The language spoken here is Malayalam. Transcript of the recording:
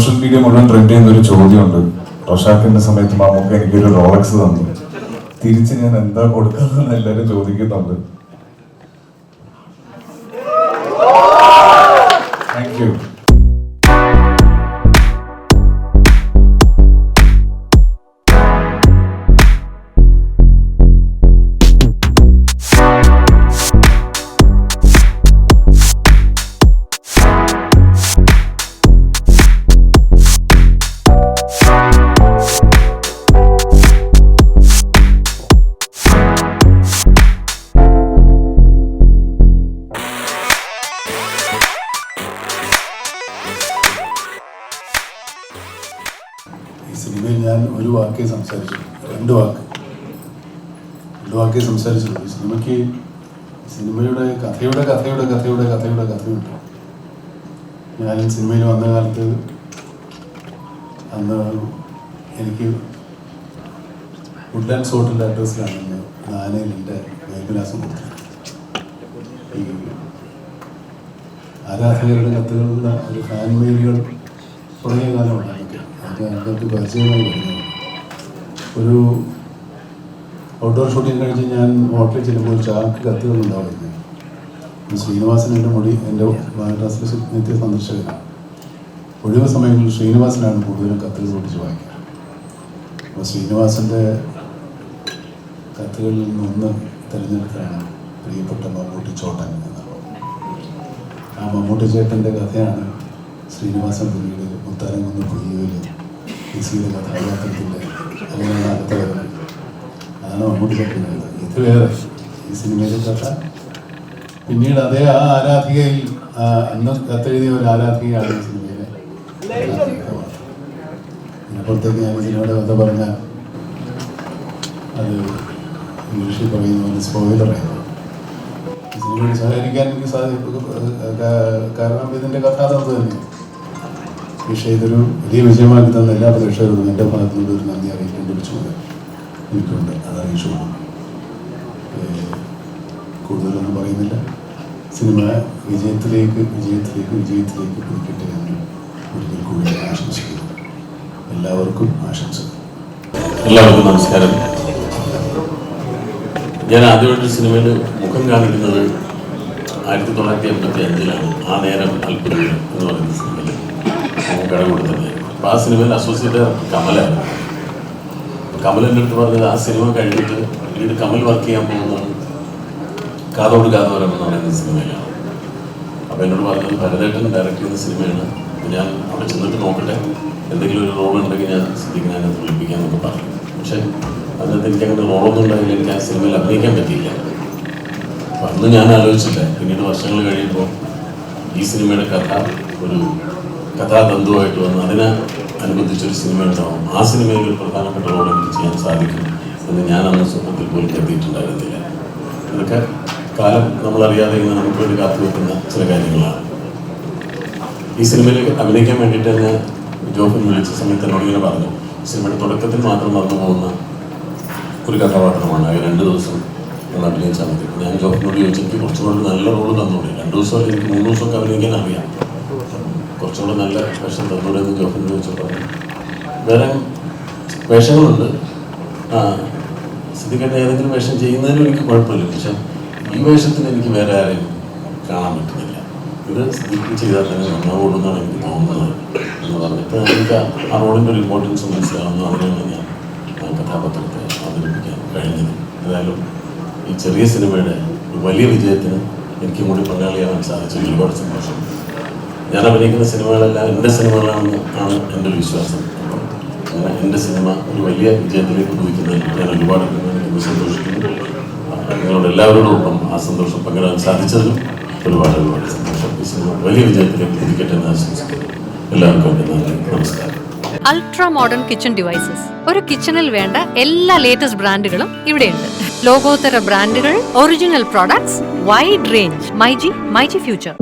സോഷ്യൽ മീഡിയ മുഴുവൻ ട്രെൻഡ് ചെയ്യുന്ന ഒരു ചോദ്യമുണ്ട്. റോഷാക്കിന്റെ സമയത്ത് മമ്മൂക്ക എനിക്കൊരു റോളക്സ് തന്നു, തിരിച്ച് ഞാൻ എന്താ കൊടുക്കാന്ന് എല്ലാവരും ചോദിക്കുന്നുണ്ട്. Thank you. ഈ സിനിമയിൽ ഞാൻ ഒരു വാക്കേ സംസാരിച്ചു, രണ്ട് വാക്കേ സംസാരിച്ചുള്ളൂ. സിനിമയുടെ കഥയുണ്ട്. ഞാൻ സിനിമയിൽ വന്ന കാലത്ത് അന്ന് എനിക്ക് വുഡ്ലാൻഡ്സ് ഹോട്ടലിൻ്റെ അഡ്രസ്സിലാണ് നാനയിൽ എൻ്റെ മേൽവിലാസം കൊടുത്തത്. ഈ ആരാധകരുടെ കത്തുകളുള്ള ഒരു ഫാൻ മെയിലുകൾ തുടങ്ങിയ കാലമാണ് അതിനകത്ത് പരിചയമായി വരുന്നത്. ഒരു ഔട്ട്ഡോർ ഷൂട്ടിങ് കഴിഞ്ഞ് ഞാൻ ഹോട്ടലിൽ ചെല്ലുമ്പോൾ ചാക്ക് കത്തുകളുണ്ടാവുന്നത്. ശ്രീനിവാസൻ എൻ്റെ മദ്രാസിലെ നിത്യ സന്ദർശകനാണ്. ഒഴിവ് സമയങ്ങളിൽ ശ്രീനിവാസനാണ് കൂടുതലും കത്തുകൾ ഓടിച്ച് വായിക്കുക. അപ്പോൾ ശ്രീനിവാസൻ്റെ കത്തുകളിൽ നിന്ന് തിരഞ്ഞെടുക്കുകയാണ് പ്രിയപ്പെട്ട മമ്മൂട്ടി ചോട്ടൻ എന്നുള്ളത്. ആ മമ്മൂട്ടി ചേട്ടൻ്റെ കഥയാണ് ശ്രീനിവാസൻ പിന്നീട് മുത്താരംകുന്ന് പുതിയയിൽ ഈസിയുടെ കഥാപാത്രത്തിൻ്റെ അങ്ങനെയാണ് അടുത്ത വരുന്നത്. അതാണ് മമ്മൂട്ടി ചേട്ടൻ. ഇത് വേറെ ഈ സിനിമയിലെ കഥ. പിന്നീട് അതേ ആ ആരാധികയിൽ അന്ന് കത്തെഴുതിയ ഒരു ആരാധികയാണ് ഈ സിനിമയിലെ ആരാധികമാണ്. ഇതിനപ്പുറത്തേക്ക് ഞാൻ സിനിമയുടെ കഥ പറഞ്ഞാൽ അത് ഇംഗ്ലീഷിൽ പറയുന്ന പോലെ സ്പോയിലറായിരുന്നു. ഈ സിനിമയോട് സഹകരിക്കാൻ എനിക്ക് കാരണം ഇതിൻ്റെ കഥാതന്ത്ര തന്നെയാണ്. പക്ഷേ ഇതൊരു വലിയ വിജയമാക്കി തന്ന എല്ലാ പ്രേക്ഷകരോടും എൻ്റെ ഭാഗത്തുനിന്ന് ഒരു നന്ദി അറിയിക്കേണ്ട ഒരു ചുമതല എനിക്കുണ്ട്. അത് അറിയിച്ചുകൊള്ളു. കൂടുതലൊന്നും പറയുന്നില്ല. സിനിമ വിജയത്തിലേക്ക് പിടിക്കട്ടെ എന്ന് ഒരിക്കൽ കൂടി ആശംസിക്കുന്നു. എല്ലാവർക്കും ആശംസകൾ. എല്ലാവർക്കും നമസ്കാരം. ഞാൻ ആദ്യമായിട്ട് സിനിമയിൽ മുഖം കാണിക്കുന്നത് 1985 ആ നേരം അത്ഭുതം എന്ന് പറയുന്ന സിനിമയിൽ കട കൊടുത്തത്. അപ്പോൾ ആ സിനിമയിൽ അസോസിയേറ്റ് കമലാണ്. കമലിൻ്റെ അടുത്ത് പറഞ്ഞത് ആ സിനിമ കഴിഞ്ഞിട്ട് പിന്നീട് കമൽ വർക്ക് ചെയ്യാൻ പോകുന്നത് കാതോട് കാതോരം എന്ന് പറയുന്ന സിനിമയിലാണ്. അപ്പോൾ എന്നോട് പറഞ്ഞത് ഭരതേട്ടൻ ഡയറക്റ്റ് ചെയ്യുന്ന സിനിമയാണ്, ഞാൻ അവിടെ ചെന്നിട്ട് നോക്കട്ടെ, എന്തെങ്കിലും ഒരു റോൾ ഉണ്ടെങ്കിൽ ഞാൻ ശ്രദ്ധിക്കാൻ അതിനകത്ത് വിളിപ്പിക്കാമെന്നൊക്കെ പറഞ്ഞു. പക്ഷേ അതിനകത്ത് എനിക്ക് അങ്ങനെ റോളൊന്നും ഉണ്ടായില്ല. എനിക്ക് ആ സിനിമയിൽ അഭിനയിക്കാൻ പറ്റിയില്ല. അപ്പം അന്ന് ഞാൻ ആലോചിച്ചില്ല. പിന്നീട് വർഷങ്ങൾ കഴിയുമ്പോൾ ഈ സിനിമയുടെ കഥ ഒരു കഥാതന്തുവായിട്ട് വന്ന് അതിനെ അനുബന്ധിച്ചൊരു സിനിമ ഉണ്ടാവും. ആ സിനിമയിൽ ഒരു പ്രധാനപ്പെട്ട റോൾ എനിക്ക് ചെയ്യാൻ സാധിക്കും എന്ന് ഞാൻ അന്ന് സ്വപ്നത്തിൽ പോലും കരുതിയിട്ടുണ്ടായിരുന്നില്ല. ഇതൊക്കെ കാലം നമ്മളറിയാതെ ഇന്ന് നമുക്ക് വേണ്ടി കാത്തുവെക്കുന്ന ചില കാര്യങ്ങളാണ്. ഈ സിനിമയിൽ അഭിനയിക്കാൻ വേണ്ടിയിട്ട് തന്നെ ജോഫിൻ വിളിച്ച സമയത്ത് എന്നോട് ഇങ്ങനെ പറഞ്ഞു, സിനിമയുടെ തുടക്കത്തിൽ മാത്രം നടന്നു പോകുന്ന ഒരു കഥാപാത്രമാണ്, അത് 2 ദിവസം നമ്മൾ അഭിനയിച്ചാൽ മതി. ഞാൻ ജോഫിനോട് ചോദിച്ചു, എനിക്ക് കുറച്ചുകൂടെ നല്ല റോള് തന്നൂടെ, 2 ദിവസം എനിക്ക് 3 ദിവസമൊക്കെ അഭിനയിക്കാൻ അറിയാം, കുറച്ചുകൂടെ നല്ല വേഷം തന്നൂടെ എന്ന് ജോഫിനോട് ചോദിച്ചപ്പോൾ വേറെ വേഷങ്ങളുണ്ട്, സിദ്ധിക്കേണ്ട ഏതെങ്കിലും വേഷം ചെയ്യുന്നതിനും എനിക്ക് കുഴപ്പമില്ല, പക്ഷെ ഈ വേഷത്തിന് എനിക്ക് വേറെ ആരെയും കാണാൻ പറ്റുന്നില്ല, ഇത് സിദ്ധിക്ക് ചെയ്താൽ തന്നെ നന്നാവുള്ളൂന്നാണ് എനിക്ക് തോന്നുന്നത് എന്ന് പറഞ്ഞിട്ട് എനിക്ക് ആ റോളിൻ്റെ ഒരു ഇമ്പോർട്ടൻസ് മനസ്സിലാവുന്നു. അതിനാണ് ഞാൻ ആ കഥാപാത്രത്തെ അവതരിപ്പിക്കാൻ കഴിഞ്ഞത്. ഏതായാലും ഈ ചെറിയ സിനിമയുടെ ഒരു വലിയ വിജയത്തിന് എനിക്കും കൂടി പങ്കാളിയാവാൻ സാധിച്ചതിൽ ഒരുപാട് സന്തോഷം. ഞാൻ അഭിനയിക്കുന്ന സിനിമകളെല്ലാം എൻ്റെ സിനിമകളാണെന്ന് ആണ് എൻ്റെ ഒരു വിശ്വാസം. അങ്ങനെ എൻ്റെ സിനിമ ഒരു വലിയ വിജയത്തിലേക്ക് കുതിക്കുന്നതിൽ ഞാൻ ഒരുപാട് സന്തോഷിക്കുന്നു. നിങ്ങളോട് എല്ലാവരോടൊപ്പം ആ സന്തോഷം പങ്കിടാൻ സാധിച്ചതിലും ഒരുപാട് സന്തോഷം. ഈ സിനിമ വലിയ വിജയത്തിലേക്ക് കുതിക്കട്ടെ എന്ന് ആശംസിക്കുന്നു. എല്ലാവർക്കും നന്ദി, നമസ്കാരം. Ultra modern kitchen devices. ഒരു കിച്ചണിൽ വേണ്ട എല്ലാ ലേറ്റസ്റ്റ് ബ്രാൻഡുകളും ഇവിടെയുണ്ട്. ലോകോത്തര ബ്രാൻഡുകൾ, original products, wide range. MyG future.